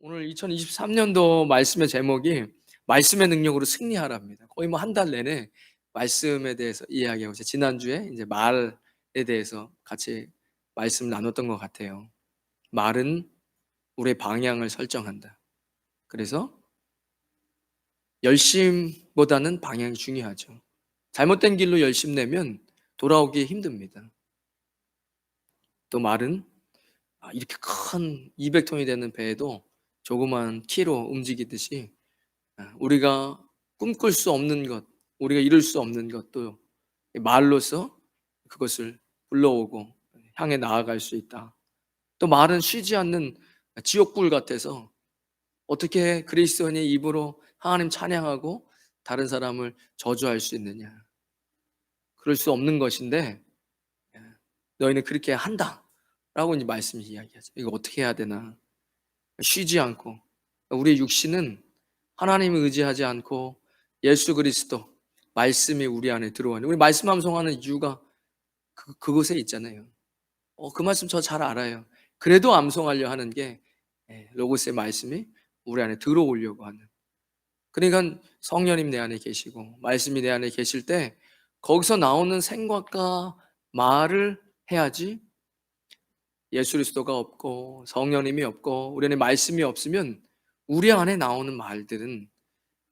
오늘 2023년도 말씀의 제목이 말씀의 능력으로 승리하라입니다. 거의 뭐 한 달 내내 말씀에 대해서 이야기하고 있어요. 지난주에 이제 말에 대해서 같이 말씀 나눴던 것 같아요. 말은 우리의 방향을 설정한다. 그래서 열심보다는 방향이 중요하죠. 잘못된 길로 열심 내면 돌아오기 힘듭니다. 또 말은 이렇게 큰 200톤이 되는 배에도 조그만 키로 움직이듯이 우리가 꿈꿀 수 없는 것, 우리가 이룰 수 없는 것도 말로써 그것을 불러오고 향해 나아갈 수 있다. 또 말은 쉬지 않는 지옥불 같아서 어떻게 그리스도인의 입으로 하나님 찬양하고 다른 사람을 저주할 수 있느냐. 그럴 수 없는 것인데 너희는 그렇게 한다 라고 이제 말씀이 이야기하죠. 이거 어떻게 해야 되나. 쉬지 않고 우리의 육신은 하나님을 의지하지 않고 예수 그리스도 말씀이 우리 안에 들어오는, 우리 말씀 암송하는 이유가 그곳에 있잖아요. 그 말씀 저 잘 알아요. 그래도 암송하려 하는 게 로고스의 말씀이 우리 안에 들어오려고 하는. 그러니까 성령님 내 안에 계시고 말씀이 내 안에 계실 때 거기서 나오는 생각과 말을 해야지. 예수 그리스도가 없고 성령님이 없고 우리 안에 말씀이 없으면 우리 안에 나오는 말들은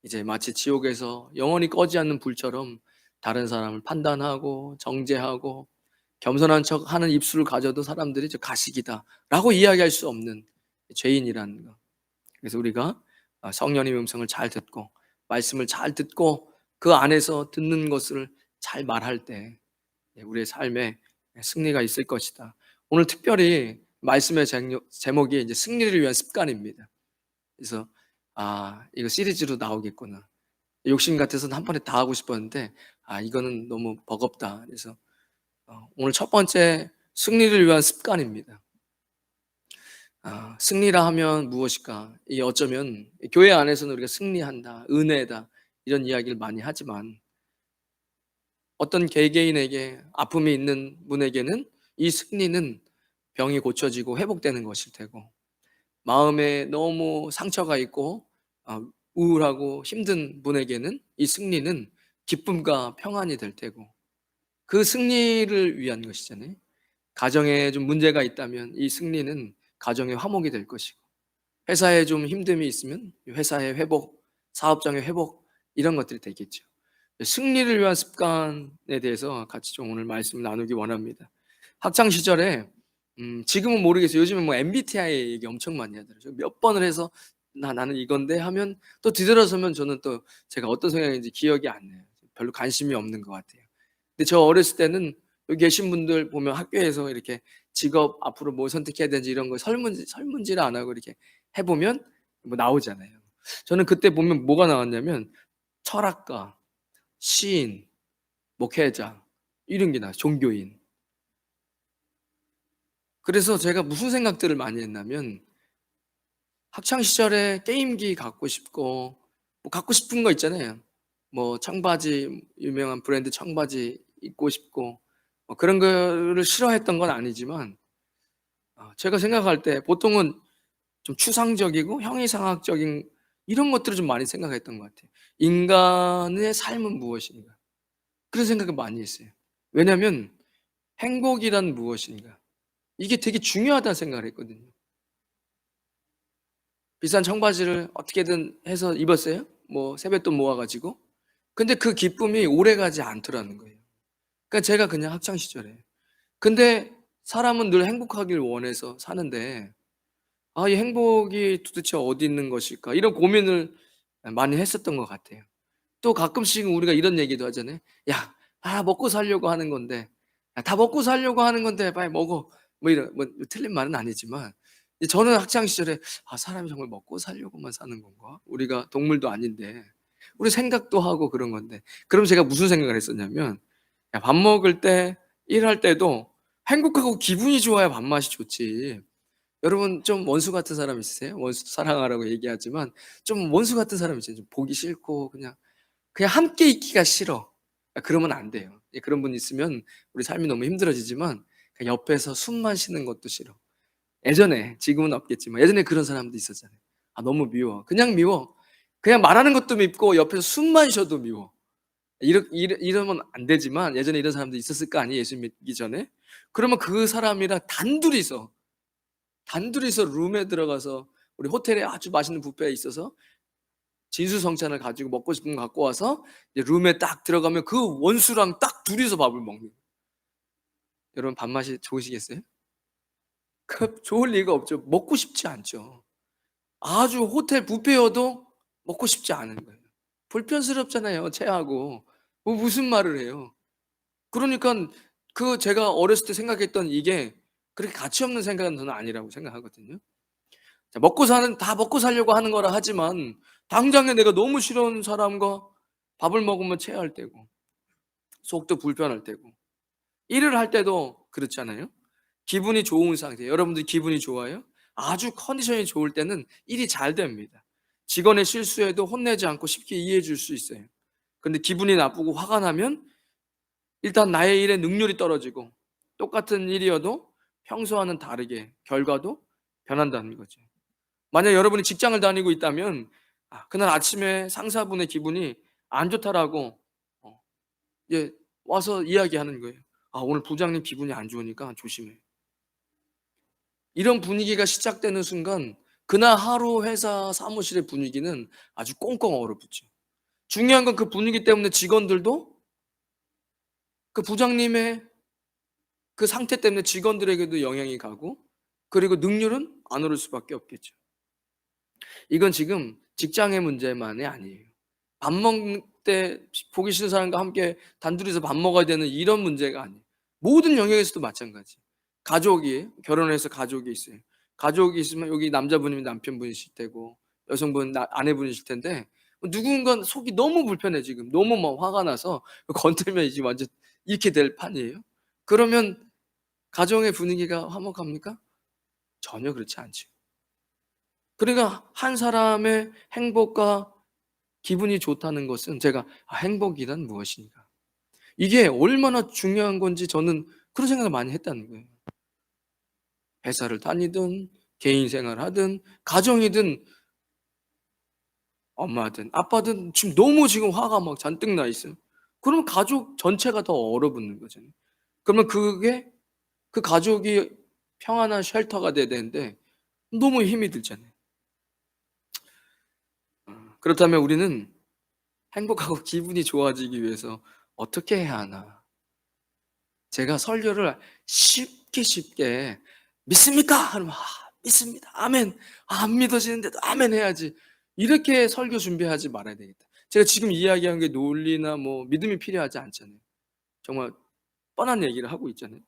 이제 마치 지옥에서 영원히 꺼지 않는 불처럼 다른 사람을 판단하고 정죄하고 겸손한 척하는 입술을 가져도 사람들이 저 가식이다라고 이야기할 수 없는 죄인이라는 거. 그래서 우리가 성령님의 음성을 잘 듣고 말씀을 잘 듣고 그 안에서 듣는 것을 잘 말할 때 우리의 삶에 승리가 있을 것이다. 오늘 특별히 말씀의 제목이 이제 승리를 위한 습관입니다. 그래서 이거 시리즈로 나오겠구나. 욕심 같아서는 한 번에 다 하고 싶었는데 이거는 너무 버겁다. 그래서 오늘 첫 번째 승리를 위한 습관입니다. 승리라 하면 무엇일까? 이게 어쩌면 교회 안에서는 우리가 승리한다, 은혜다 이런 이야기를 많이 하지만 어떤 개개인에게 아픔이 있는 분에게는 이 승리는 병이 고쳐지고 회복되는 것일 테고, 마음에 너무 상처가 있고 우울하고 힘든 분에게는 이 승리는 기쁨과 평안이 될 테고, 그 승리를 위한 것이잖아요. 가정에 좀 문제가 있다면 이 승리는 가정의 화목이 될 것이고, 회사에 좀 힘듦이 있으면 회사의 회복, 사업장의 회복 이런 것들이 되겠죠. 승리를 위한 습관에 대해서 같이 좀 오늘 말씀을 나누기 원합니다. 학창 시절에 지금은 모르겠어요. 요즘에 뭐 MBTI 얘기 엄청 많이 하더라고요. 몇 번을 해서 나는 이건데 하면 또 뒤돌아서면 저는 또 제가 어떤 성향인지 기억이 안 나요. 별로 관심이 없는 것 같아요. 근데 저 어렸을 때는 여기 계신 분들 보면 학교에서 이렇게 직업 앞으로 뭐 선택해야 되는지 이런 거 설문지를 안 하고 이렇게 해보면 뭐 나오잖아요. 저는 그때 보면 뭐가 나왔냐면 철학가, 시인, 목회자 이런 게 나와요. 종교인. 그래서 제가 무슨 생각들을 많이 했냐면 학창 시절에 게임기 갖고 싶고 뭐 갖고 싶은 거 있잖아요. 뭐 청바지, 유명한 브랜드 청바지 입고 싶고 뭐 그런 거를 싫어했던 건 아니지만 제가 생각할 때 보통은 좀 추상적이고 형이상학적인 이런 것들을 좀 많이 생각했던 것 같아요. 인간의 삶은 무엇인가? 그런 생각을 많이 했어요. 왜냐하면 행복이란 무엇인가? 이게 되게 중요하다는 생각을 했거든요. 비싼 청바지를 어떻게든 해서 입었어요. 뭐 세뱃돈 모아 가지고. 근데 그 기쁨이 오래가지 않더라는 거예요. 그러니까 제가 그냥 학창 시절에. 근데 사람은 늘 행복하길 원해서 사는데 이 행복이 도대체 어디 있는 것일까? 이런 고민을 많이 했었던 것 같아요. 또 가끔씩은 우리가 이런 얘기도 하잖아요. "야, 먹고 살려고 하는 건데, 야, 다 먹고 살려고 하는 건데 빨리 먹어." 뭐 이런, 뭐 틀린 말은 아니지만 저는 학창 시절에 사람이 정말 먹고 살려고만 사는 건가? 우리가 동물도 아닌데 우리 생각도 하고 그런 건데. 그럼 제가 무슨 생각을 했었냐면 밥 먹을 때 일할 때도 행복하고 기분이 좋아야 밥맛이 좋지. 여러분 좀 원수 같은 사람 있으세요? 원수 사랑하라고 얘기하지만 좀 원수 같은 사람 있어요. 좀 보기 싫고 그냥 함께 있기가 싫어. 그러면 안 돼요. 그런 분 있으면 우리 삶이 너무 힘들어지지만 그냥 옆에서 숨만 쉬는 것도 싫어. 예전에, 지금은 없겠지만 예전에 그런 사람도 있었잖아요. 너무 미워. 그냥 미워. 그냥 말하는 것도 밉고 옆에서 숨만 쉬어도 미워. 이러면 안 되지만 예전에 이런 사람도 있었을 거 아니에요, 예수 믿기 전에. 그러면 그 사람이랑 단둘이서 룸에 들어가서 우리 호텔에 아주 맛있는 뷔페에 있어서 진수성찬을 가지고 먹고 싶은 거 갖고 와서 이제 룸에 딱 들어가면 그 원수랑 딱 둘이서 밥을 먹는 거예요. 여러분 밥맛이 좋으시겠어요? 그 좋을 리가 없죠. 먹고 싶지 않죠. 아주 호텔 뷔페여도 먹고 싶지 않은 거예요. 불편스럽잖아요, 체하고. 뭐 무슨 말을 해요. 그러니깐 제가 어렸을 때 생각했던 이게 그렇게 가치 없는 생각은 저는 아니라고 생각하거든요. 자, 먹고 살려고 하는 거라 하지만 당장에 내가 너무 싫어하는 사람과 밥을 먹으면 체할 때고 속도 불편할 때고 일을 할 때도 그렇잖아요. 기분이 좋은 상태. 여러분들 기분이 좋아요? 아주 컨디션이 좋을 때는 일이 잘 됩니다. 직원의 실수에도 혼내지 않고 쉽게 이해해 줄 수 있어요. 근데 기분이 나쁘고 화가 나면 일단 나의 일의 능률이 떨어지고 똑같은 일이어도 평소와는 다르게 결과도 변한다는 거죠. 만약 여러분이 직장을 다니고 있다면 그날 아침에 상사분의 기분이 안 좋다라고 어, 예, 와서 이야기하는 거예요. 오늘 부장님 기분이 안 좋으니까 조심해. 이런 분위기가 시작되는 순간 그날 하루 회사 사무실의 분위기는 아주 꽁꽁 얼어붙죠. 중요한 건 그 분위기 때문에 직원들도 그 부장님의 그 상태 때문에 직원들에게도 영향이 가고 그리고 능률은 안 오를 수밖에 없겠죠. 이건 지금 직장의 문제만이 아니에요. 밥 먹을 때 보기 싫은 사람과 함께 단둘이서 밥 먹어야 되는 이런 문제가 아니에요. 모든 영역에서도 마찬가지. 가족이 결혼해서 가족이 있어요. 가족이 있으면 여기 남자분이면 남편분이실 테고 여성분은 아내분이실 텐데 누군가 속이 너무 불편해 지금. 너무 막 화가 나서 건들면 이제 완전 이렇게 될 판이에요. 그러면 가정의 분위기가 화목합니까? 전혀 그렇지 않죠. 그러니까 한 사람의 행복과 기분이 좋다는 것은 제가 행복이란 무엇인가? 이게 얼마나 중요한 건지 저는 그런 생각을 많이 했다는 거예요. 회사를 다니든 개인 생활하든 가정이든 엄마든 아빠든 지금 너무 지금 화가 막 잔뜩 나 있어요. 그러면 가족 전체가 더 얼어붙는 거잖아요. 그러면 그 가족이 평안한 쉘터가 돼야 되는데 너무 힘이 들잖아요. 그렇다면 우리는 행복하고 기분이 좋아지기 위해서 어떻게 해야 하나? 제가 설교를 쉽게 믿습니까? 하면 믿습니다. 아멘. 안 믿어지는데도 아멘 해야지. 이렇게 설교 준비하지 말아야 되겠다. 제가 지금 이야기한 게 논리나 뭐 믿음이 필요하지 않잖아요. 정말 뻔한 얘기를 하고 있잖아요.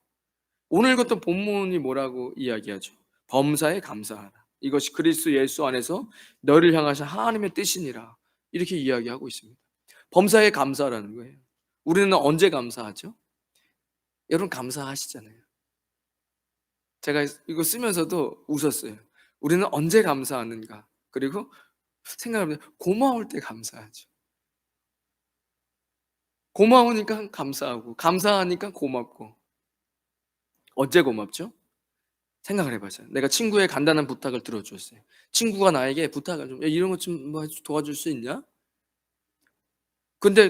오늘 같은 본문이 뭐라고 이야기하죠? 범사에 감사하라. 이것이 그리스도 예수 안에서 너를 향하신 하나님의 뜻이니라. 이렇게 이야기하고 있습니다. 범사에 감사라는 거예요. 우리는 언제 감사하죠? 여러분 감사하시잖아요. 제가 이거 쓰면서도 웃었어요. 우리는 언제 감사하는가? 그리고 생각하면 고마울 때 감사하죠. 고마우니까 감사하고 감사하니까 고맙고 언제 고맙죠? 생각을 해봤어요. 내가 친구의 간단한 부탁을 들어줬어요. 친구가 나에게 부탁을 좀 이런 것 좀 뭐 도와줄 수 있냐? 근데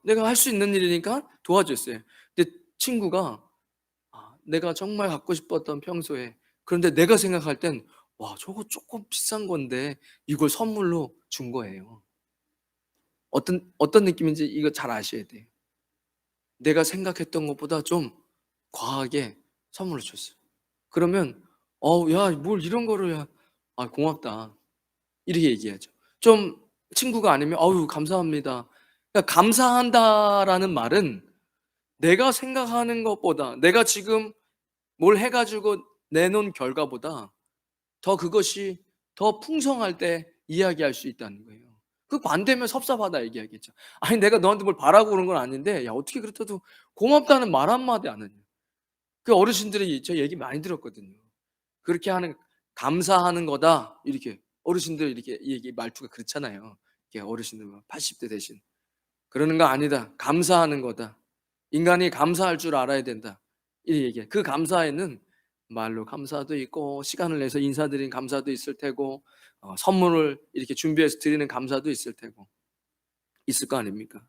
내가 할 수 있는 일이니까 도와줬어요. 근데 친구가 내가 정말 갖고 싶었던 평소에 그런데 내가 생각할 땐 저거 조금 비싼 건데 이걸 선물로 준 거예요. 어떤 느낌인지 이거 잘 아셔야 돼요. 내가 생각했던 것보다 좀 과하게 선물을 줬어요. 그러면 야, 뭘 이런 거를 야. 고맙다. 이렇게 얘기하죠. 좀 친구가 아니면 "어우 감사합니다." 그러니까 감사한다라는 말은 내가 생각하는 것보다 내가 지금 뭘 해 가지고 내놓은 결과보다 그것이 더 풍성할 때 이야기할 수 있다는 거예요. 그 반대면 섭섭하다 얘기하겠죠. 아니 내가 너한테 뭘 바라고 그런 건 아닌데 야 어떻게 그렇다도 고맙다는 말 한마디 안 하냐. 그 어르신들이 저 얘기 많이 들었거든요. 그렇게 하는 "감사하는 거다." 이렇게 어르신들 이렇게 얘기 말투가 그렇잖아요. 이렇게 어르신들 막 80대 대신. "그러는 거 아니다. 감사하는 거다. 인간이 감사할 줄 알아야 된다." 이렇게 얘기해요. 그 감사에는 말로 감사도 있고 시간을 내서 인사드린 감사도 있을 테고 선물을 이렇게 준비해서 드리는 감사도 있을 테고 있을 거 아닙니까?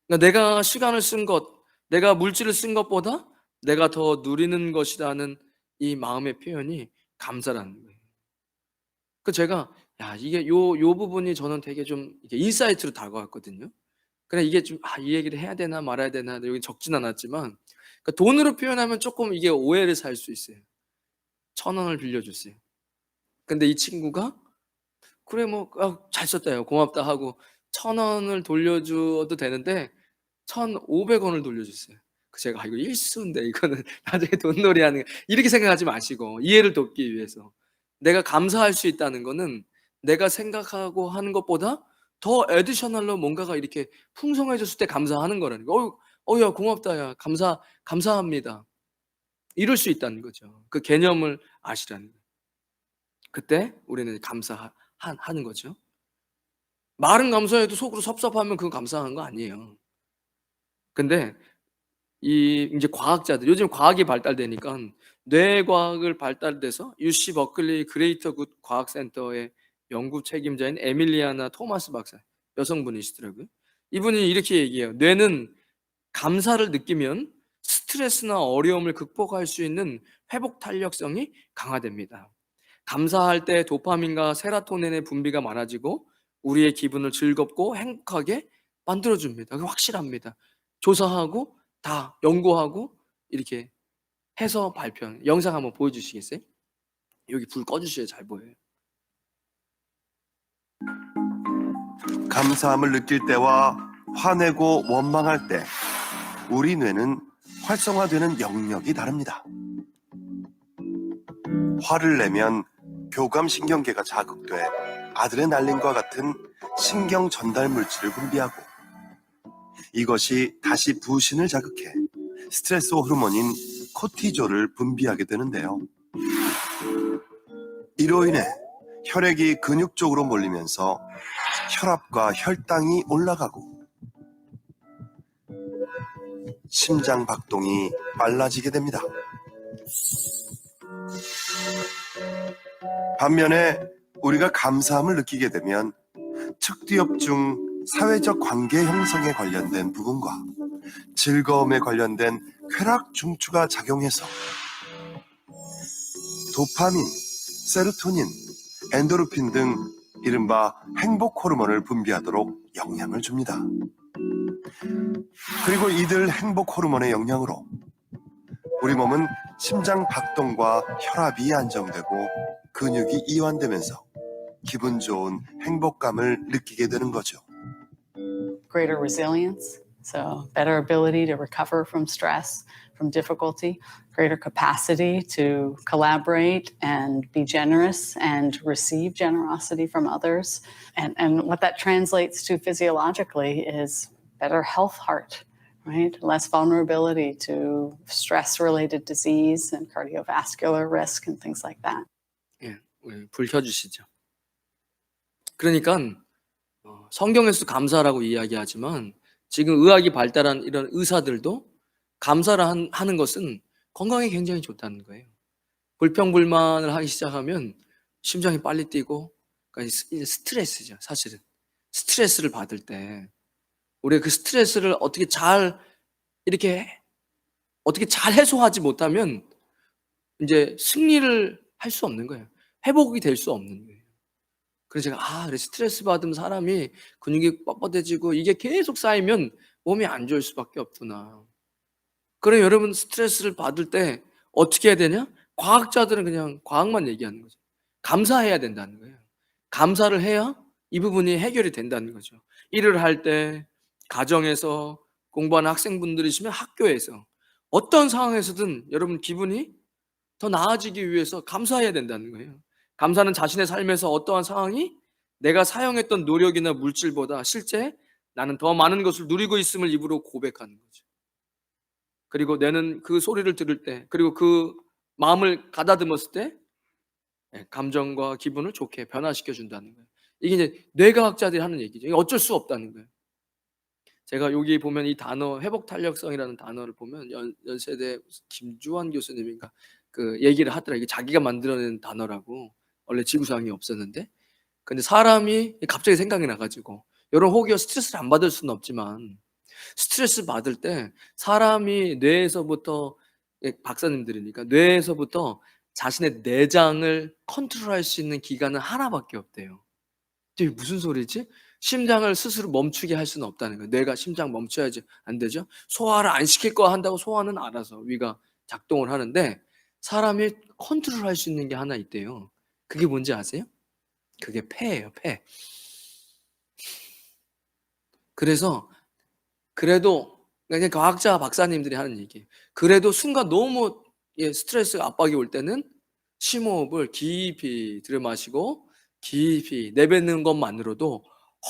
그러니까 내가 시간을 쓴 것, 내가 물질을 쓴 것보다 내가 더 누리는 것이라는 이 마음의 표현이 감사라는 거예요. 그 제가 이게 요 부분이 저는 되게 좀 이게 인사이트로 다가왔거든요. 그래 이게 좀 이 얘기를 해야 되나 말아야 되나 여기 적진 않았지만 그러니까 돈으로 표현하면 조금 이게 오해를 살 수 있어요. 1,000원을 빌려줬어요. 근데 이 친구가 그래 뭐 잘 썼다요. 고맙다 하고 1,000원을 돌려줘도 되는데 1,500원을 돌려줬어요. 그 제가 이거 일수인데 이거는 나중에 돈놀이 하는 이렇게 생각하지 마시고 이해를 돕기 위해서 내가 감사할 수 있다는 거는 내가 생각하고 하는 것보다 더 애디셔널로 뭔가가 이렇게 풍성해졌을 때 감사하는 거라는 거. 야 고맙다 야 감사합니다. 이럴 수 있다는 거죠. 그 개념을 아시라는 거예요. 그때 우리는 하는 거죠. 말은 감사해도 속으로 섭섭하면 그건 감사한 거 아니에요. 근데 이제 과학자들 요즘 과학이 발달되니까 뇌과학을 발달돼서 UC 버클리 그레이터 굿 과학센터의 연구 책임자인 에밀리아나 토마스 박사 여성분이시더라고요. 이분이 이렇게 얘기해요. 뇌는 감사를 느끼면 스트레스나 어려움을 극복할 수 있는 회복 탄력성이 강화됩니다. 감사할 때 도파민과 세로토닌의 분비가 많아지고 우리의 기분을 즐겁고 행복하게 만들어줍니다. 그게 확실합니다. 조사하고 다 연구하고 이렇게 해서 발표한 영상 한번 보여주시겠어요? 여기 불 꺼주셔야 잘 보여요. 감사함을 느낄 때와 화내고 원망할 때 우리 뇌는 활성화되는 영역이 다릅니다. 화를 내면 교감신경계가 자극돼 아드레날린과 같은 신경 전달 물질을 분비하고 이것이 다시 부신을 자극해 스트레스 호르몬인 코티졸을 분비하게 되는데요. 이로 인해 혈액이 근육 쪽으로 몰리면서 혈압과 혈당이 올라가고 심장 박동이 빨라지게 됩니다. 반면에 우리가 감사함을 느끼게 되면 측뒤협중 사회적 관계 형성에 관련된 부분과 즐거움에 관련된 쾌락 중추가 작용해서 도파민, 세로토닌, 엔도르핀 등 이른바 행복 호르몬을 분비하도록 영향을 줍니다. 그리고 이들 행복 호르몬의 영향으로 우리 몸은 심장 박동과 혈압이 안정되고 근육이 이완되면서 기분 좋은 행복감을 느끼게 되는 거죠. Greater resilience, so better ability to recover from stress, from difficulty, greater capacity to collaborate and be generous and receive generosity from others. And what that translates to physiologically is better health heart, right? Less vulnerability to stress-related disease and cardiovascular risk and things like that. 예, 불 켜주시죠. 그러니까 성경에서 감사라고 이야기하지만 지금 의학이 발달한 이런 의사들도 감사를 하는 것은 건강에 굉장히 좋다는 거예요. 불평불만을 하기 시작하면 심장이 빨리 뛰고 그러니까 스트레스죠. 사실은 스트레스를 받을 때 우리가 그 스트레스를 어떻게 잘 해소하지 못하면 이제 승리를 할 수 없는 거예요. 회복이 될 수 없는 거예요. 그래서 제가 그래 스트레스 받으면 사람이 근육이 뻣뻣해지고 이게 계속 쌓이면 몸이 안 좋을 수밖에 없구나. 그래 여러분 스트레스를 받을 때 어떻게 해야 되냐? 과학자들은 그냥 과학만 얘기하는 거죠. 감사해야 된다는 거예요. 감사를 해야 이 부분이 해결이 된다는 거죠. 일을 할 때, 가정에서, 공부하는 학생분들이시면 학교에서 어떤 상황에서든 여러분 기분이 더 나아지기 위해서 감사해야 된다는 거예요. 감사는 자신의 삶에서 어떠한 상황이 내가 사용했던 노력이나 물질보다 실제 나는 더 많은 것을 누리고 있음을 입으로 고백하는 거죠. 그리고 내는 그 소리를 들을 때 그리고 그 마음을 가다듬었을 때 감정과 기분을 좋게 변화시켜 준다는 거예요. 이게 이제 뇌과학자들이 하는 얘기죠. 이게 어쩔 수 없다는 거예요. 제가 여기 보면 이 단어 회복 탄력성이라는 단어를 보면 연세대 김주환 교수님인가 그 얘기를 하더라고요. 이게 자기가 만들어낸 단어라고. 원래 지구상에 없었는데. 근데 사람이 갑자기 생각이 나 가지고 이런 혹여 스트레스를 안 받을 수는 없지만 스트레스 받을 때 사람이 뇌에서부터 박사님들이니까 뇌에서부터 자신의 내장을 컨트롤할 수 있는 기관은 하나밖에 없대요. 이게 무슨 소리지? 심장을 스스로 멈추게 할 수는 없다는 거예요. 뇌가 심장 멈춰야지 안 되죠. 소화를 안 시킬 거 한다고 소화는 알아서 위가 작동을 하는데 사람이 컨트롤할 수 있는 게 하나 있대요. 그게 뭔지 아세요? 그게 폐예요, 폐. 그래서 그래도 그냥 과학자 박사님들이 하는 얘기예요. 그래도 순간 너무 스트레스 압박이 올 때는 심호흡을 깊이 들이마시고 깊이 내뱉는 것만으로도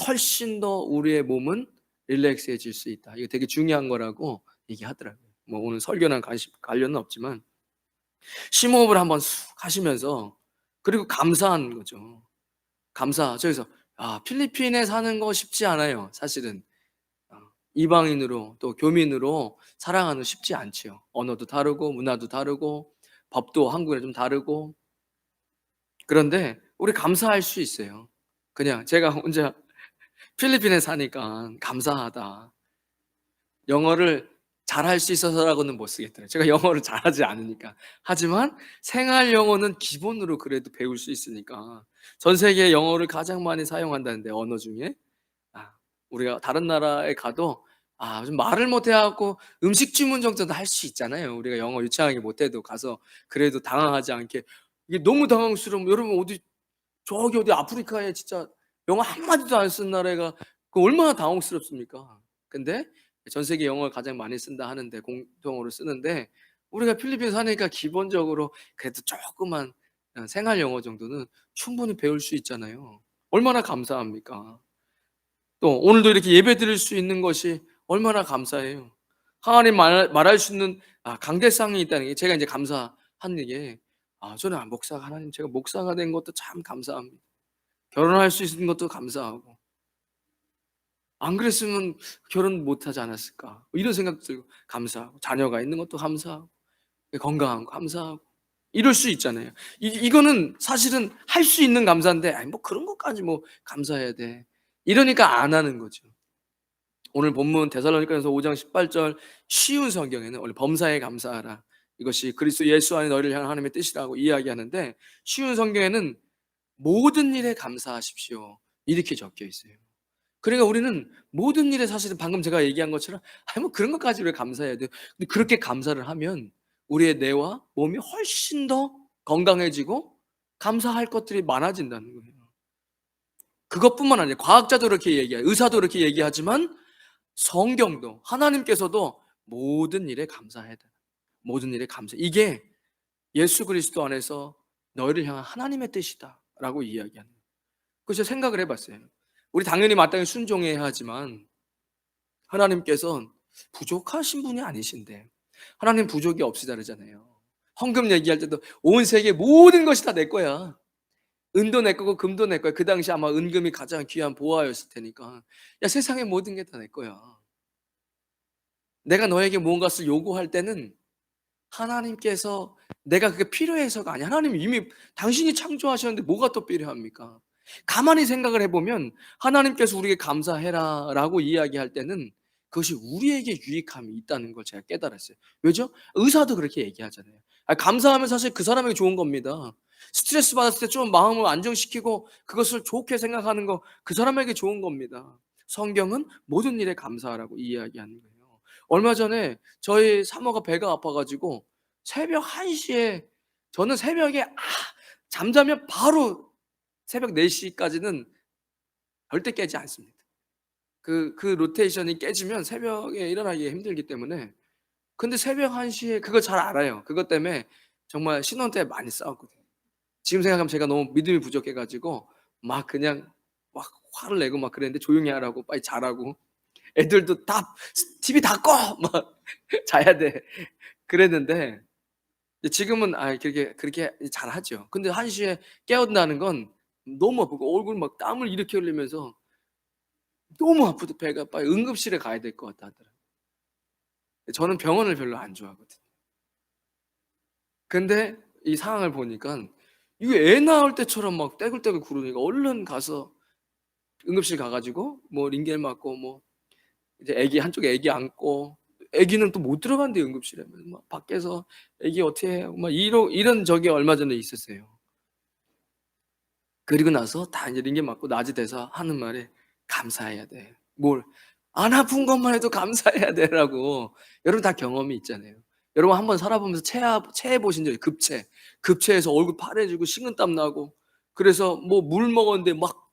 훨씬 더 우리의 몸은 릴렉스해질 수 있다. 이거 되게 중요한 거라고 얘기하더라고요. 뭐 오늘 설교랑 관련은 없지만 심호흡을 한번 쑥 하시면서 그리고 감사하는 거죠. 감사. 저기서 필리핀에 사는 거 쉽지 않아요. 사실은 이방인으로 또 교민으로 살아가는 거 쉽지 않지요. 언어도 다르고 문화도 다르고 법도 한국이랑 좀 다르고. 그런데 우리 감사할 수 있어요. 그냥 제가 혼자 필리핀에 사니까 감사하다. 영어를 잘할 수 있어서라고는 못 쓰겠더라고요. 제가 영어를 잘하지 않으니까. 하지만 생활 영어는 기본으로 그래도 배울 수 있으니까. 전 세계에 영어를 가장 많이 사용한다는데 언어 중에 우리가 다른 나라에 가도 좀 말을 못 해갖고 음식 주문 정도는 할 수 있잖아요. 우리가 영어 유창하게 못해도 가서 그래도 당황하지 않게. 이게 너무 당황스러우면 여러분 저기 어디 아프리카에 진짜 영어 한마디도 안 쓰는 나라가 그 얼마나 당혹스럽습니까? 근데 전 세계 영어를 가장 많이 쓴다 하는데 공통어로 쓰는데 우리가 필리핀 사니까 기본적으로 그래도 조그만 생활 영어 정도는 충분히 배울 수 있잖아요. 얼마나 감사합니까? 또 오늘도 이렇게 예배 드릴 수 있는 것이 얼마나 감사해요. 하나님 말할 수 있는 강대상이 있다는 게 제가 이제 감사한 게 저는 하나님 제가 목사가 된 것도 참 감사합니다. 결혼할 수 있는 것도 감사하고 안 그랬으면 결혼 못하지 않았을까 이런 생각 들고 감사하고 자녀가 있는 것도 감사하고 건강한 거 감사하고 이럴 수 있잖아요. 이거는 사실은 할 수 있는 감사인데 뭐 그런 것까지 뭐 감사해야 돼 이러니까 안 하는 거죠. 오늘 본문 데살로니가전서 5장 18절 쉬운 성경에는 원래 범사에 감사하라 이것이 그리스도 예수 안에 너희를 향한 하나님의 뜻이라고 이야기하는데 쉬운 성경에는 모든 일에 감사하십시오 이렇게 적혀 있어요. 그러니까 우리는 모든 일에 사실은 방금 제가 얘기한 것처럼 뭐 그런 것까지 왜 감사해야 돼요? 근데 그렇게 감사를 하면 우리의 뇌와 몸이 훨씬 더 건강해지고 감사할 것들이 많아진다는 거예요. 그것뿐만 아니라 과학자도 그렇게 얘기해요. 의사도 그렇게 얘기하지만 성경도 하나님께서도 모든 일에 감사해야 돼. 모든 일에 감사. 이게 예수 그리스도 안에서 너희를 향한 하나님의 뜻이다라고 이야기하는 거예요. 그래서 생각을 해봤어요. 우리 당연히 마땅히 순종해야 하지만 하나님께서는 부족하신 분이 아니신데 하나님 부족이 없으시다잖아요. 헌금 얘기할 때도 온 세계 모든 것이 다 내 거야. 은도 내 거고 금도 내 거야. 그 당시 아마 은금이 가장 귀한 보화였을 테니까 세상의 모든 게 다 내 거야. 내가 너에게 무언가를 요구할 때는 하나님께서 내가 그게 필요해서가 아니야. 하나님 이미 당신이 창조하셨는데 뭐가 또 필요합니까? 가만히 생각을 해보면 하나님께서 우리에게 감사해라 라고 이야기할 때는 그것이 우리에게 유익함이 있다는 걸 제가 깨달았어요. 왜죠? 의사도 그렇게 얘기하잖아요. 감사하면 사실 그 사람에게 좋은 겁니다. 스트레스 받았을 때 좀 마음을 안정시키고 그것을 좋게 생각하는 거 그 사람에게 좋은 겁니다. 성경은 모든 일에 감사하라고 이야기하는 거예요. 얼마 전에 저희 사모가 배가 아파가지고 새벽 1시에 저는 새벽에 잠자면 바로 새벽 4시까지는 절대 깨지 않습니다. 그 로테이션이 깨지면 새벽에 일어나기 힘들기 때문에. 근데 새벽 1시에 그거 잘 알아요. 그것 때문에 정말 신혼 때 많이 싸웠거든요. 지금 생각하면 제가 너무 믿음이 부족해가지고 막 그냥 막 화를 내고 막 그랬는데 조용히 하라고 빨리 자라고 애들도 다 TV 다 꺼! 막 자야 돼. 그랬는데 지금은 그렇게 잘하죠. 근데 1시에 깨어난다는 건 너무 아프고 얼굴 막 땀을 이렇게 흘리면서 너무 아프다. 배가 빨리 응급실에 가야 될 것 같다 하더라고요. 저는 병원을 별로 안 좋아하거든요. 근데 이 상황을 보니까 이거 애 낳을 때처럼 막 떼굴떼굴 구르니까 얼른 가서 응급실 가 가지고 뭐 링겔 맞고 뭐 이제 애기 한쪽에 애기 안고, 애기는 또 못 들어간대요 응급실에. 막 밖에서 "애기 어떻게 해요?" 막 이런 적이 얼마 전에 있었어요. 그리고 나서 다 이제 링겔 맞고 낮이 돼서 하는 말이 "감사해야 돼." 뭘 안 아픈 것만 해도 감사해야 되라고. 여러분 다 경험이 있잖아요. 여러분 한번 살아보면서 체해 보신 적 급체. 급체해서 얼굴 파래지고 식은땀 나고, 그래서 뭐 물 먹었는데 막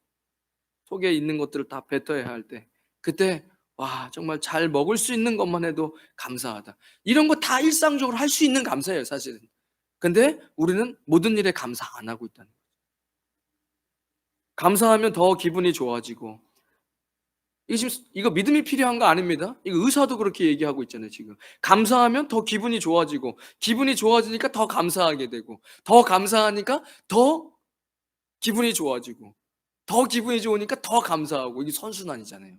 속에 있는 것들을 다 뱉어야 할 때, 그때 '와 정말 잘 먹을 수 있는 것만 해도 감사하다.' 이런 거 다 일상적으로 할 수 있는 감사예요 사실은. 근데 우리는 모든 일에 감사 안 하고 있다는 거예요. 감사하면 더 기분이 좋아지고. 이거 믿음이 필요한 거 아닙니다. 이거 의사도 그렇게 얘기하고 있잖아요 지금. 감사하면 더 기분이 좋아지고, 기분이 좋아지니까 더 감사하게 되고, 더 감사하니까 더 기분이 좋아지고, 더 기분이 좋으니까 더 감사하고, 이게 선순환이잖아요.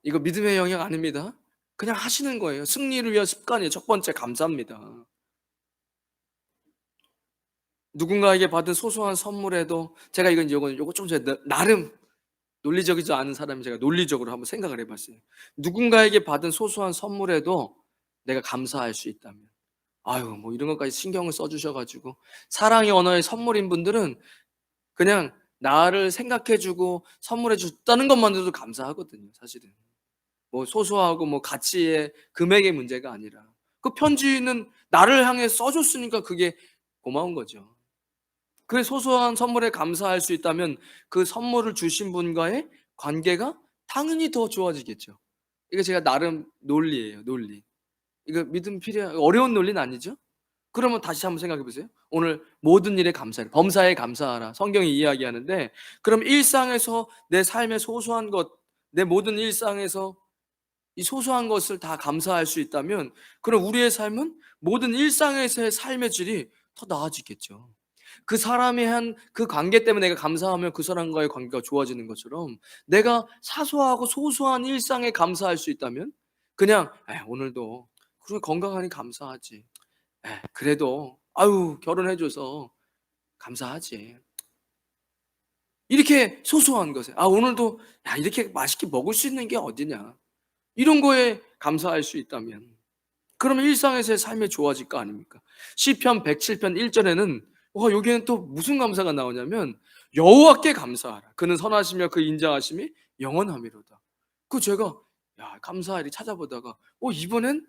이거 믿음의 영역 아닙니다. 그냥 하시는 거예요. 승리를 위한 습관이에요. 첫 번째 감사입니다. 누군가에게 받은 소소한 선물에도, 제가 이건 요거 좀 제가 나름 논리적이지 않은 사람이 제가 논리적으로 한번 생각을 해 봤어요. 누군가에게 받은 소소한 선물에도 내가 감사할 수 있다면, 아유 뭐 이런 것까지 신경을 써 주셔 가지고, 사랑의 언어의 선물인 분들은 그냥 나를 생각해 주고 선물해 줬다는 것만으로도 감사하거든요 사실은. 뭐 소소하고 뭐 가치의 금액의 문제가 아니라, 그 편지는 나를 향해 써 줬으니까 그게 고마운 거죠. 그 소소한 선물에 감사할 수 있다면 그 선물을 주신 분과의 관계가 당연히 더 좋아지겠죠. 이거 제가 나름 논리예요, 논리. 이거 믿음 어려운 논리는 아니죠? 그러면 다시 한번 생각해 보세요. 오늘 모든 일에 감사해라. 범사에 감사하라. 성경이 이야기하는데, 그럼 일상에서 내 삶의 소소한 것, 내 모든 일상에서 이 소소한 것을 다 감사할 수 있다면, 그럼 우리의 삶은 모든 일상에서의 삶의 질이 더 나아지겠죠. 그 사람이 한 그 관계 때문에 내가 감사하면 그 사람과의 관계가 좋아지는 것처럼, 내가 사소하고 소소한 일상에 감사할 수 있다면, 그냥 오늘도 그래 건강하니 감사하지. 그래도 아유 결혼해 줘서 감사하지. 이렇게 소소한 것에 오늘도 야 이렇게 맛있게 먹을 수 있는 게 어디냐. 이런 거에 감사할 수 있다면, 그러면 일상에서의 삶이 좋아질 거 아닙니까? 시편 107편 1절에는 여기에는 또 무슨 감사가 나오냐면, 여호와께 감사하라. 그는 선하시며 그 인자하심이 영원하미로다. 그 제가 감사하리 찾아보다가 이번엔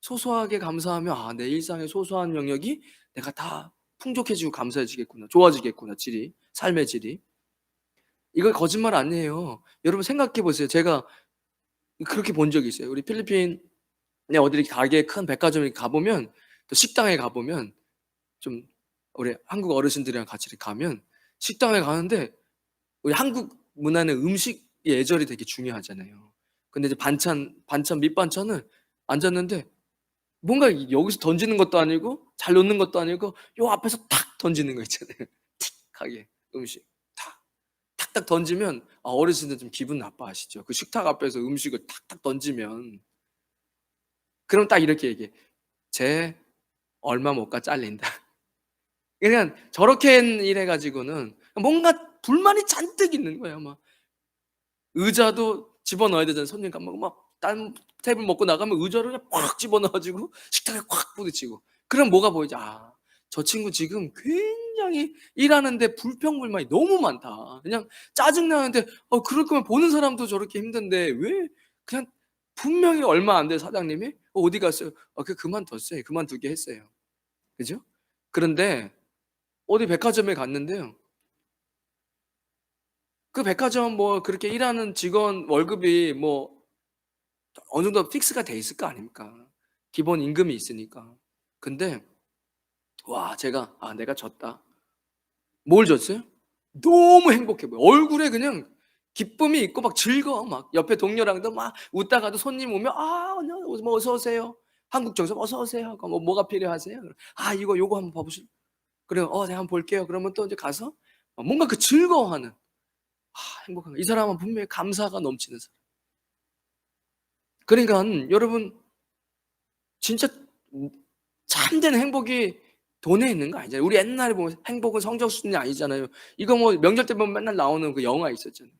소소하게 감사하며 내 일상의 소소한 영역이 내가 다 풍족해지고 감사해지겠구나. 좋아지겠구나. 질이, 삶의 질이. 이거 거짓말 아니에요. 여러분 생각해 보세요. 제가 그렇게 본 적이 있어요. 우리 필리핀에 어디 이렇게 가게 큰 백화점에 가보면, 또 식당에 가보면, 좀 우리 한국 어르신들이랑 같이 이렇게 가면 식당에 가는데, 우리 한국 문화는 음식 예절이 되게 중요하잖아요. 근데 이제 반찬 밑반찬을 앉았는데, 뭔가 여기서 던지는 것도 아니고 잘 놓는 것도 아니고 요 앞에서 탁 던지는 거 있잖아요. 틱 하게 음식 탁 탁탁 던지면, 어르신들 좀 기분 나빠하시죠. 그 식탁 앞에서 음식을 탁탁 던지면. 그럼 딱 이렇게 얘기해. "쟤 얼마 못 가 잘린다." 그냥 저렇게 일해 가지고는 뭔가 불만이 잔뜩 있는 거예요 막. 의자도 집어넣어야 되잖아요. 손님 가면 막 딴 테이블 먹고 나가면 의자를 그냥 팍 집어넣어 가지고 식탁에 콱 부딪히고. 그럼 뭐가 보이죠? '저 친구 지금 굉장히 일하는데 불평불만이 너무 많다. 그냥 짜증나는데 그럴 거면 보는 사람도 저렇게 힘든데 왜 그냥 분명히 얼마 안 된 사장님이 어디 갔어요?' 그만뒀어요. 그만두게 했어요. 그죠? 그런데 어디 백화점에 갔는데요. 그 백화점 뭐 그렇게 일하는 직원 월급이 뭐 어느 정도 픽스가 돼 있을 거 아닙니까? 기본 임금이 있으니까. 근데 제가 '내가 졌다.' 뭘 졌어요? 너무 행복해 보여. 얼굴에 그냥 기쁨이 있고 막 즐거워. 막 옆에 동료랑도 막 웃다가도 손님 오면 뭐 어서 오세요. 한국 정서 어서 오세요 하고 뭐가 필요하세요? 이거 요거 한번 봐 보실. 그래요. 내가 한번 볼게요. 그러면 또 이제 가서 뭔가 그 즐거워하는, 행복한 거. 이 사람은 분명히 감사가 넘치는 사람. 그러니까 여러분 진짜 참된 행복이 돈에 있는 거 아니잖아요. 우리 옛날에 보면 행복은 성적 순위 아니잖아요. 이거 뭐 명절 때 보면 맨날 나오는 그 영화 있었잖아요.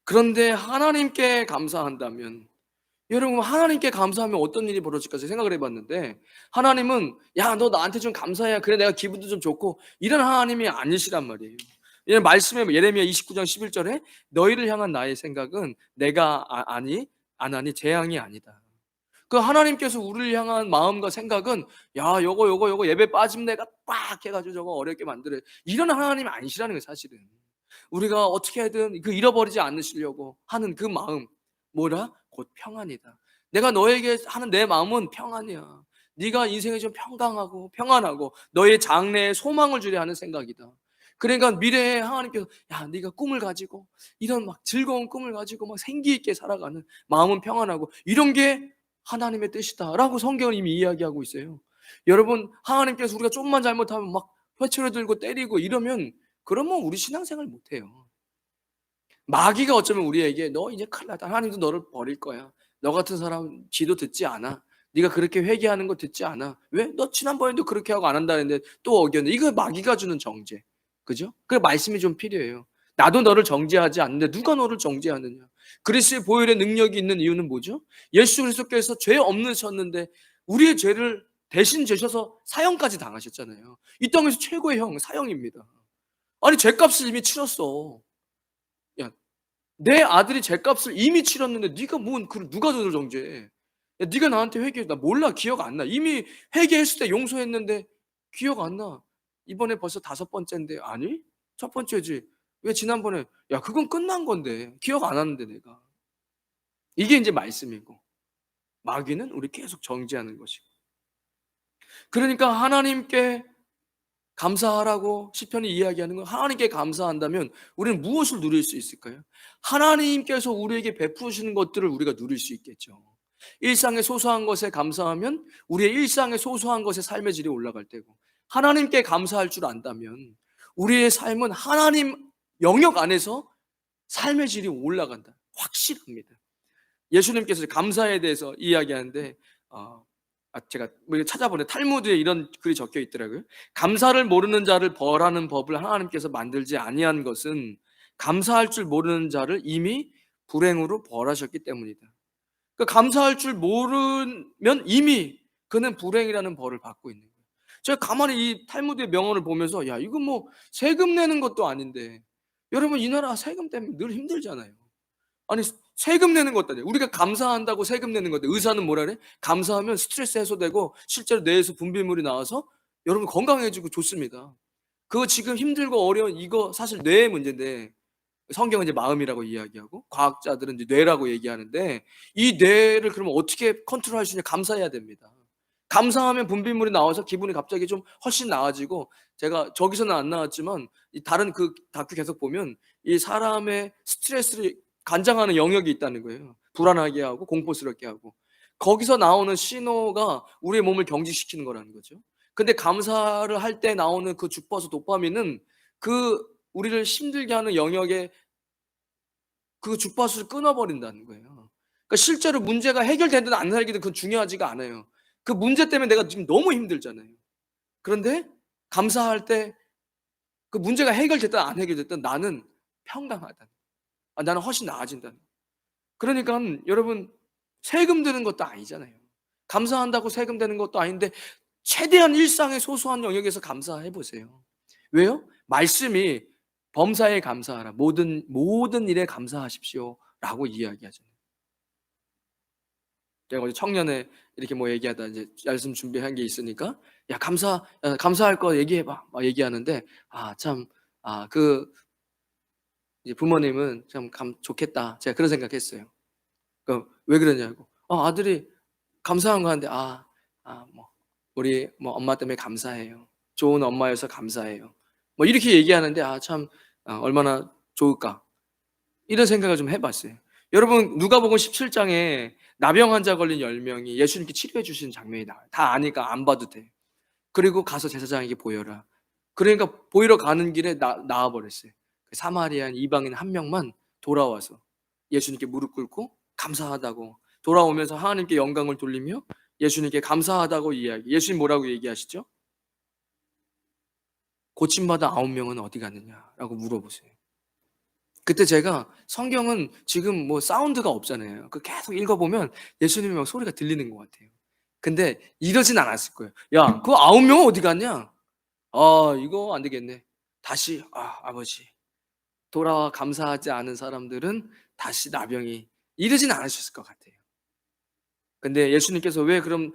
그런데 하나님께 감사한다면, 여러분 하나님께 감사하면 어떤 일이 벌어질까 생각을 해봤는데, 하나님은 야 너 나한테 좀 감사해야 그래 내가 기분도 좀 좋고, 이런 하나님이 아니시란 말이에요. 이 말씀에 예레미야 29장 11절에 너희를 향한 나의 생각은 내가 안 하니 재앙이 아니다. 그 하나님께서 우리를 향한 마음과 생각은 야 요거 예배 빠지면 내가 빡 해가지고 저거 어렵게 만들어, 이런 하나님이 아니시라는 거예요. 사실은 우리가 어떻게 하든 그 잃어버리지 않으시려고 하는 그 마음, 뭐라? 곧 평안이다. 내가 너에게 하는 내 마음은 평안이야. 네가 인생에 좀 평강하고 평안하고 너의 장래에 소망을 주려 하는 생각이다. 그러니까 미래에 하나님께서 야 네가 꿈을 가지고 이런 막 즐거운 꿈을 가지고 막 생기 있게 살아가는 마음은 평안하고, 이런 게 하나님의 뜻이다라고 성경은 이미 이야기하고 있어요. 여러분 하나님께서 우리가 조금만 잘못하면 막 회초리 들고 때리고 이러면, 그러면 우리 신앙생활 못해요. 마귀가 어쩌면 우리에게 너 이제 큰일 났다, 하나님도 너를 버릴 거야, 너 같은 사람 지도 듣지 않아, 네가 그렇게 회개하는 거 듣지 않아, 왜? 너 지난번에도 그렇게 하고 안 한다는데 또 어겼네. 이거 마귀가 주는 정죄, 그죠? 그 말씀이 좀 필요해요. 나도 너를 정죄하지 않는데 누가 너를 정죄하느냐. 그리스도의 보혈의 능력이 있는 이유는 뭐죠? 예수 그리스도께서 죄 없으셨는데 우리의 죄를 대신 지셔서 사형까지 당하셨잖아요. 이 땅에서 최고의 형, 사형입니다. 아니 죄값을 이미 치렀어. 야, 내 아들이 죄값을 이미 치렀는데 네가 누가 너를 정죄해? 야, 네가 나한테 회개해. 나 몰라, 기억 안 나. 이미 회개했을 때 용서했는데 기억 안 나. 이번에 벌써 5번째인데. 아니? 첫 번째지. 왜 지난번에? 야, 그건 끝난 건데 기억 안 하는데 내가. 이게 이제 말씀이고, 마귀는 우리 계속 정죄하는 것이고. 그러니까 하나님께 감사하라고 시편이 이야기하는 건, 하나님께 감사한다면 우리는 무엇을 누릴 수 있을까요? 하나님께서 우리에게 베푸시는 것들을 우리가 누릴 수 있겠죠. 일상의 소소한 것에 감사하면 우리의 일상의 소소한 것의 삶의 질이 올라갈 테고, 하나님께 감사할 줄 안다면 우리의 삶은 하나님 영역 안에서 삶의 질이 올라간다. 확실합니다. 예수님께서 감사에 대해서 이야기하는데 제가 뭐 찾아보는데 탈무드에 이런 글이 적혀 있더라고요. 감사를 모르는 자를 벌하는 법을 하나님께서 만들지 아니한 것은 감사할 줄 모르는 자를 이미 불행으로 벌하셨기 때문이다. 그러니까 감사할 줄 모르면 이미 그는 불행이라는 벌을 받고 있는 거예요. 제가 가만히 이 탈무드의 명언을 보면서 야 이거 뭐 세금 내는 것도 아닌데, 여러분 이 나라 세금 때문에 늘 힘들잖아요. 아니 세금 내는 것도 아니에요. 우리가 감사한다고 세금 내는 건데, 의사는 뭐라 그래? 감사하면 스트레스 해소되고 실제로 뇌에서 분비물이 나와서 여러분 건강해지고 좋습니다. 그거 지금 힘들고 어려운 이거 사실 뇌의 문제인데, 성경은 이제 마음이라고 이야기하고 과학자들은 이제 뇌라고 얘기하는데, 이 뇌를 그러면 어떻게 컨트롤할 수 있냐? 감사해야 됩니다. 감사하면 분비물이 나와서 기분이 갑자기 좀 훨씬 나아지고, 제가 저기서는 안 나왔지만 이 다른 그 다큐 계속 보면 이 사람의 스트레스를 관장하는 영역이 있다는 거예요. 불안하게 하고 공포스럽게 하고, 거기서 나오는 신호가 우리의 몸을 경직시키는 거라는 거죠. 근데 감사를 할 때 나오는 그 주파수 도파민은 그 우리를 힘들게 하는 영역에 그 주파수를 끊어버린다는 거예요. 그러니까 실제로 문제가 해결되든 안 해결되든 그건 중요하지가 않아요. 그 문제 때문에 내가 지금 너무 힘들잖아요. 그런데 감사할 때 그 문제가 해결됐든 안 해결됐든 나는 평강하다. 나는 훨씬 나아진다. 그러니까 여러분 세금 드는 것도 아니잖아요. 감사한다고 세금 되는 것도 아닌데 최대한 일상의 소소한 영역에서 감사해 보세요. 왜요? 말씀이 범사에 감사하라, 모든 일에 감사하십시오라고 이야기하잖아요. 제가 어제 청년회 이렇게 뭐 얘기하다 이제 말씀 준비한 게 있으니까 야 감사할 거 얘기해봐 막 얘기하는데 그 이제 부모님은 참 좋겠다. 제가 그런 생각했어요. 왜 그러냐고. 아들이 감사한 거 하는데 뭐 우리 뭐 엄마 때문에 감사해요. 좋은 엄마여서 감사해요. 뭐 이렇게 얘기하는데 얼마나 좋을까. 이런 생각을 좀 해봤어요. 여러분 누가복음 17장에 나병 환자 걸린 10명이 예수님께 치료해 주신 장면이 나와요. 다 아니까 안 봐도 돼. 그리고 가서 제사장에게 보여라. 그러니까 보이러 가는 길에 나와버렸어요. 사마리아인 이방인 한 명만 돌아와서 예수님께 무릎 꿇고 감사하다고, 돌아오면서 하나님께 영광을 돌리며 예수님께 감사하다고 이야기. 예수님 뭐라고 얘기하시죠? 고침받아 9명은 어디 갔느냐라고 물어보세요. 그때 제가, 성경은 지금 뭐 사운드가 없잖아요. 그 계속 읽어보면 예수님의 막 소리가 들리는 것 같아요. 근데 이러진 않았을 거예요. 야, 그 9명은 어디 갔냐? 아, 이거 안 되겠네. 다시, 아버지, 돌아와 감사하지 않은 사람들은 다시 나병이, 이러진 않으셨을 것 같아요. 근데 예수님께서 왜 그럼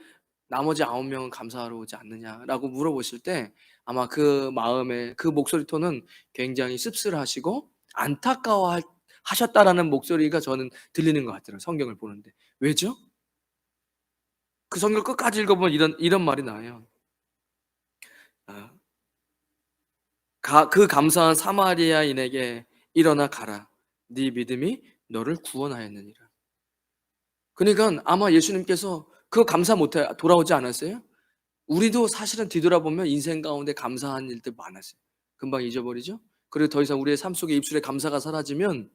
나머지 9명은 감사하러 오지 않느냐라고 물어보실 때, 아마 그 마음에, 그 목소리 톤은 굉장히 씁쓸하시고 안타까워 하셨다라는 목소리가 저는 들리는 것 같더라고요, 성경을 보는데. 왜죠? 그 성경을 끝까지 읽어보면 이런 말이 나와요. 그 감사한 사마리아인에게 일어나 가라. 네 믿음이 너를 구원하였느니라. 그러니까 아마 예수님께서 그거 감사 못해 돌아오지 않았어요? 우리도 사실은 뒤돌아보면 인생 가운데 감사한 일들 많았어요. 금방 잊어버리죠? 그리고 더 이상 우리의 삶 속에 입술에 감사가 사라지면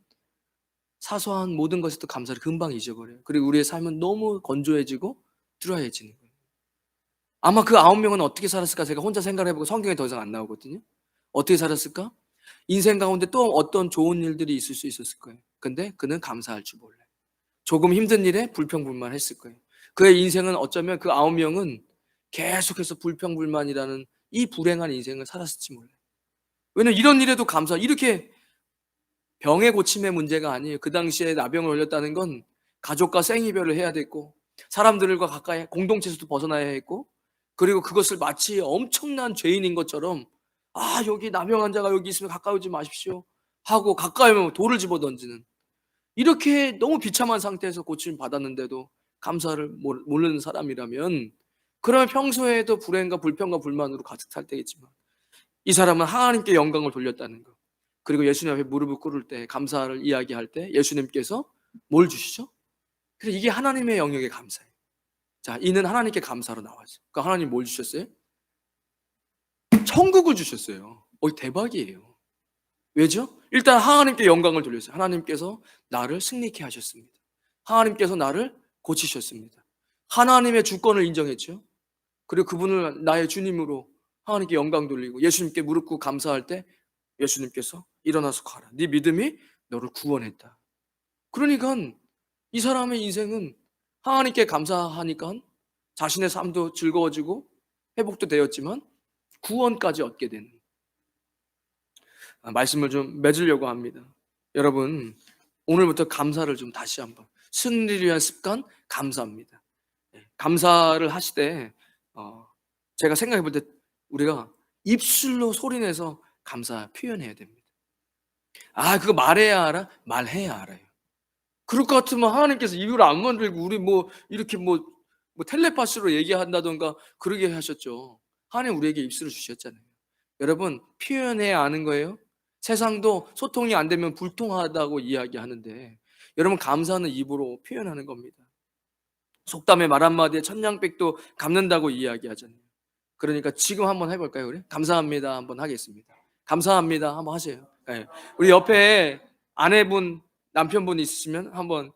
사소한 모든 것에도 감사를 금방 잊어버려요. 그리고 우리의 삶은 너무 건조해지고 드라이해지는 거예요. 아마 그 9명은 어떻게 살았을까 제가 혼자 생각을 해보고, 성경에 더 이상 안 나오거든요. 어떻게 살았을까? 인생 가운데 또 어떤 좋은 일들이 있을 수 있었을 거예요. 근데 그는 감사할 줄 몰라요. 조금 힘든 일에 불평불만했을 거예요. 그의 인생은 어쩌면 그 9명은 계속해서 불평불만이라는 이 불행한 인생을 살았을지 몰라요. 왜냐면 이런 일에도 이렇게 병의 고침의 문제가 아니에요. 그 당시에 나병을 걸렸다는 건 가족과 생이별을 해야 됐고, 사람들과 가까이 공동체에서도 벗어나야 했고, 그리고 그것을 마치 엄청난 죄인인 것처럼, 여기 나병 환자가 여기 있으면 가까이 오지 마십시오 하고 가까이 오면 돌을 집어 던지는, 이렇게 너무 비참한 상태에서 고침을 받았는데도 감사를 모르는 사람이라면, 그러면 평소에도 불행과 불평과 불만으로 가득 살 때겠지만, 이 사람은 하나님께 영광을 돌렸다는 거, 그리고 예수님 앞에 무릎을 꿇을 때, 감사를 이야기할 때 예수님께서 뭘 주시죠? 그래서 이게 하나님의 영역의 감사예요. 자, 이는 하나님께 감사로 나왔어요. 그러니까 하나님 뭘 주셨어요? 천국을 주셨어요. 대박이에요. 왜죠? 일단 하나님께 영광을 돌렸어요. 하나님께서 나를 승리케 하셨습니다. 하나님께서 나를 고치셨습니다. 하나님의 주권을 인정했죠. 그리고 그분을 나의 주님으로 하나님께 영광 돌리고 예수님께 무릎 꿇고 감사할 때 예수님께서 일어나서 가라. 네 믿음이 너를 구원했다. 그러니까 이 사람의 인생은 하나님께 감사하니까 자신의 삶도 즐거워지고 회복도 되었지만 구원까지 얻게 되는, 말씀을 좀 맺으려고 합니다. 여러분, 오늘부터 감사를 좀 다시 한번, 승리를 위한 습관, 감사합니다. 감사를 하시되 제가 생각해 볼 때 우리가 입술로 소리내서 감사 표현해야 됩니다. 그거 말해야 알아? 말해야 알아요. 그럴 것 같으면 하나님께서 입을 안 만들고 우리 이렇게 텔레파시로 얘기한다던가 그러게 하셨죠. 하나님 우리에게 입술을 주셨잖아요. 여러분, 표현해야 아는 거예요. 세상도 소통이 안 되면 불통하다고 이야기하는데, 여러분, 감사는 입으로 표현하는 겁니다. 속담에 말 한마디에 천냥백도 갚는다고 이야기하잖아요. 그러니까 지금 한번 해볼까요? 우리 감사합니다 한번 하겠습니다. 감사합니다 한번 하세요. 네. 우리 옆에 아내분, 남편분 있으시면 한번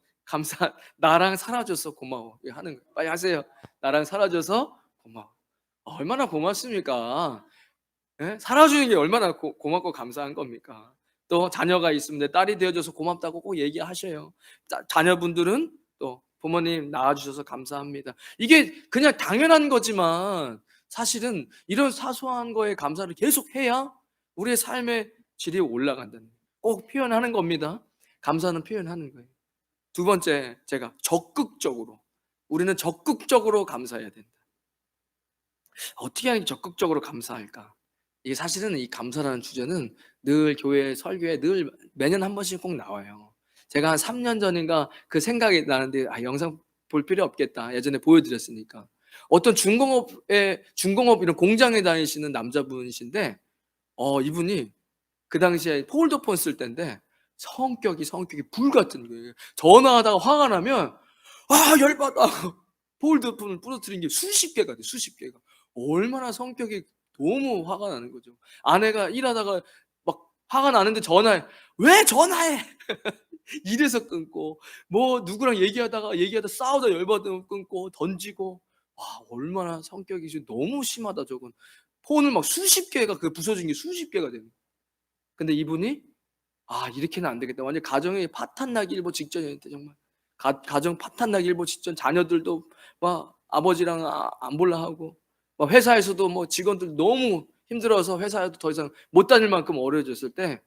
나랑 살아줘서 고마워 하는 거예요. 빨리 하세요. 나랑 살아줘서 고마워. 얼마나 고맙습니까? 네? 살아주는 게 얼마나 고맙고 감사한 겁니까? 또 자녀가 있으면 내 딸이 되어줘서 고맙다고 꼭 얘기하셔요. 자녀분들은 또 부모님 낳아주셔서 감사합니다. 이게 그냥 당연한 거지만 사실은 이런 사소한 거에 감사를 계속 해야 우리의 삶의 질이 올라간다는 거예요. 꼭 표현하는 겁니다. 감사는 표현하는 거예요. 두 번째, 제가 우리는 적극적으로 감사해야 된다. 어떻게 하는 게 적극적으로 감사할까? 이게 사실은 이 감사라는 주제는 늘 교회 설교에 늘 매년 한 번씩 꼭 나와요. 제가 한 3년 전인가 그 생각이 나는데 영상 볼 필요 없겠다. 예전에 보여드렸으니까. 어떤 중공업 이런 공장에 다니시는 남자분이신데 이분이 그 당시에 폴더폰 쓸 때인데 성격이 불같은 거예요. 전화하다가 화가 나면 열받아 폴더폰을 부러뜨린 게 수십 개가 돼. 얼마나 성격이 너무 화가 나는 거죠. 아내가 일하다가 막 화가 나는데 전화해. "왜 전화해?" 이래서 끊고, 뭐 누구랑 얘기하다 싸우다 열받으면 끊고 던지고. 와, 얼마나 성격이 좀 너무 심하다 저건. 폰을 막 수십 개가, 그 부서진 게 수십 개가 되는. 근데 이분이 이렇게는 안 되겠다. 완전 가정이 파탄 나기 일보 직전이었대 정말. 가정 파탄 나기 일보 직전. 자녀들도 막 아버지랑 안 볼라 하고, 막 회사에서도 뭐 직원들 너무 힘들어서 회사에도 더 이상 못 다닐 만큼 어려워졌을 때,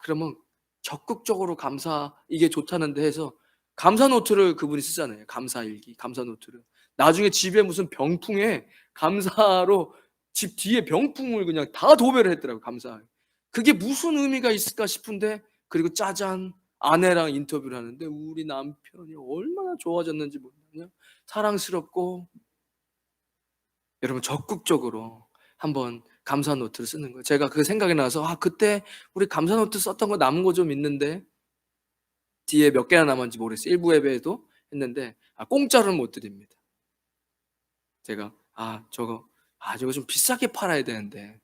그러면 적극적으로 감사, 이게 좋다는데 해서 감사 노트를 그분이 쓰잖아요. 감사 일기, 감사 노트를. 나중에 집에 무슨 병풍에 감사로 집 뒤에 병풍을 그냥 다 도배를 했더라고요. 감사. 그게 무슨 의미가 있을까 싶은데, 그리고 짜잔, 아내랑 인터뷰를 하는데 우리 남편이 얼마나 좋아졌는지 모르냐. 사랑스럽고. 여러분, 적극적으로 한번 감사 노트를 쓰는 거예요. 제가 그 생각이 나서 그때 우리 감사 노트 썼던 거 남은 거 좀 있는데, 뒤에 몇 개나 남았는지 모르겠어요. 일부 예배에도 했는데 공짜로는 못 드립니다. 제가 저거 좀 비싸게 팔아야 되는데,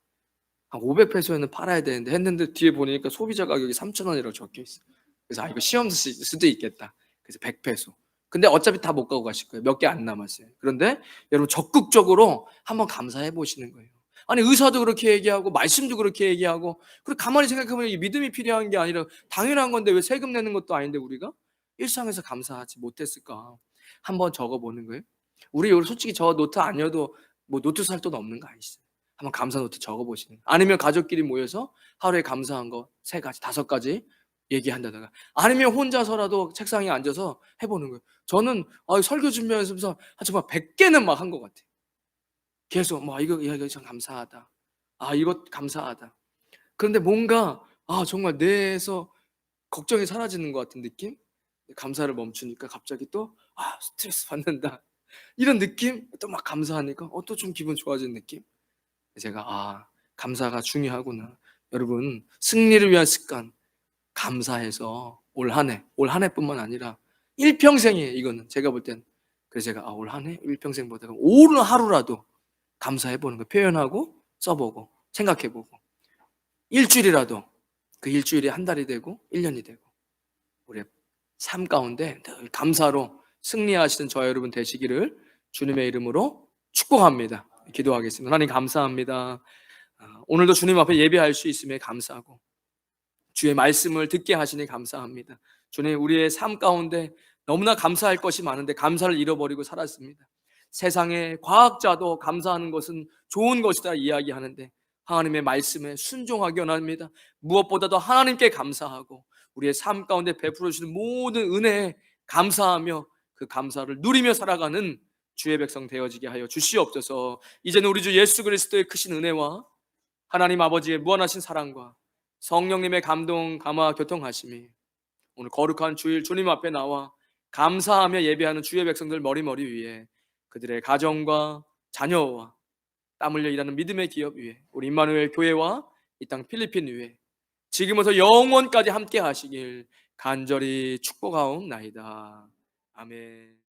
한 500페소에는 팔아야 되는데 했는데, 뒤에 보니까 소비자 가격이 3,000원이라고 적혀 있어요. 그래서 이거 시험 쓸 수도 있겠다. 그래서 100페소. 근데 어차피 다 못 가고 가실 거예요. 몇 개 안 남았어요. 그런데 여러분, 적극적으로 한번 감사해 보시는 거예요. 아니, 의사도 그렇게 얘기하고 말씀도 그렇게 얘기하고, 그리고 가만히 생각해보면 이 믿음이 필요한 게 아니라 당연한 건데 왜 세금 내는 것도 아닌데 우리가 일상에서 감사하지 못했을까? 한번 적어보는 거예요. 우리 솔직히 저 노트 아니어도 뭐 노트 살 돈 없는 거 아니시죠? 한번 감사 노트 적어보시는 거예요. 아니면 가족끼리 모여서 하루에 감사한 거 3가지, 5가지 얘기한다든가, 아니면 혼자서라도 책상에 앉아서 해보는 거예요. 저는 설교 준비하면서 정말 100개는 막 한 것 같아요. 계속 이거 참 감사하다. 이것 감사하다. 그런데 뭔가 정말 뇌에서 걱정이 사라지는 것 같은 느낌? 감사를 멈추니까 갑자기 또 스트레스 받는다. 이런 느낌? 또 막 감사하니까 또 좀 기분 좋아지는 느낌? 제가 감사가 중요하구나. 여러분, 승리를 위한 습관, 감사해서 올 한 해뿐만 아니라 일평생이에요. 이거는 제가 볼 땐. 그래서 제가 올 한 해, 일평생보다 오늘 하루라도 감사해보는 거, 표현하고 써보고 생각해보고, 일주일이라도, 그 일주일이 한 달이 되고 1년이 되고, 우리의 삶 가운데 늘 감사로 승리하시는 저와 여러분 되시기를 주님의 이름으로 축복합니다. 기도하겠습니다. 하나님, 감사합니다. 오늘도 주님 앞에 예배할 수 있음에 감사하고, 주의 말씀을 듣게 하시니 감사합니다. 주님, 우리의 삶 가운데 너무나 감사할 것이 많은데 감사를 잃어버리고 살았습니다. 세상의 과학자도 감사하는 것은 좋은 것이다 이야기하는데, 하나님의 말씀에 순종하기 원합니다. 무엇보다도 하나님께 감사하고 우리의 삶 가운데 베풀어 주시는 모든 은혜에 감사하며 그 감사를 누리며 살아가는 주의 백성 되어지게 하여 주시옵소서. 이제는 우리 주 예수 그리스도의 크신 은혜와 하나님 아버지의 무한하신 사랑과 성령님의 감동, 감화, 교통하심이 오늘 거룩한 주일 주님 앞에 나와 감사하며 예배하는 주의 백성들 머리 위에, 그들의 가정과 자녀와 땀 흘려 일하는 믿음의 기업 위에, 우리 임마누엘 교회와 이 땅 필리핀 위에 지금부터 영원까지 함께 하시길 간절히 축복하옵나이다. 아멘.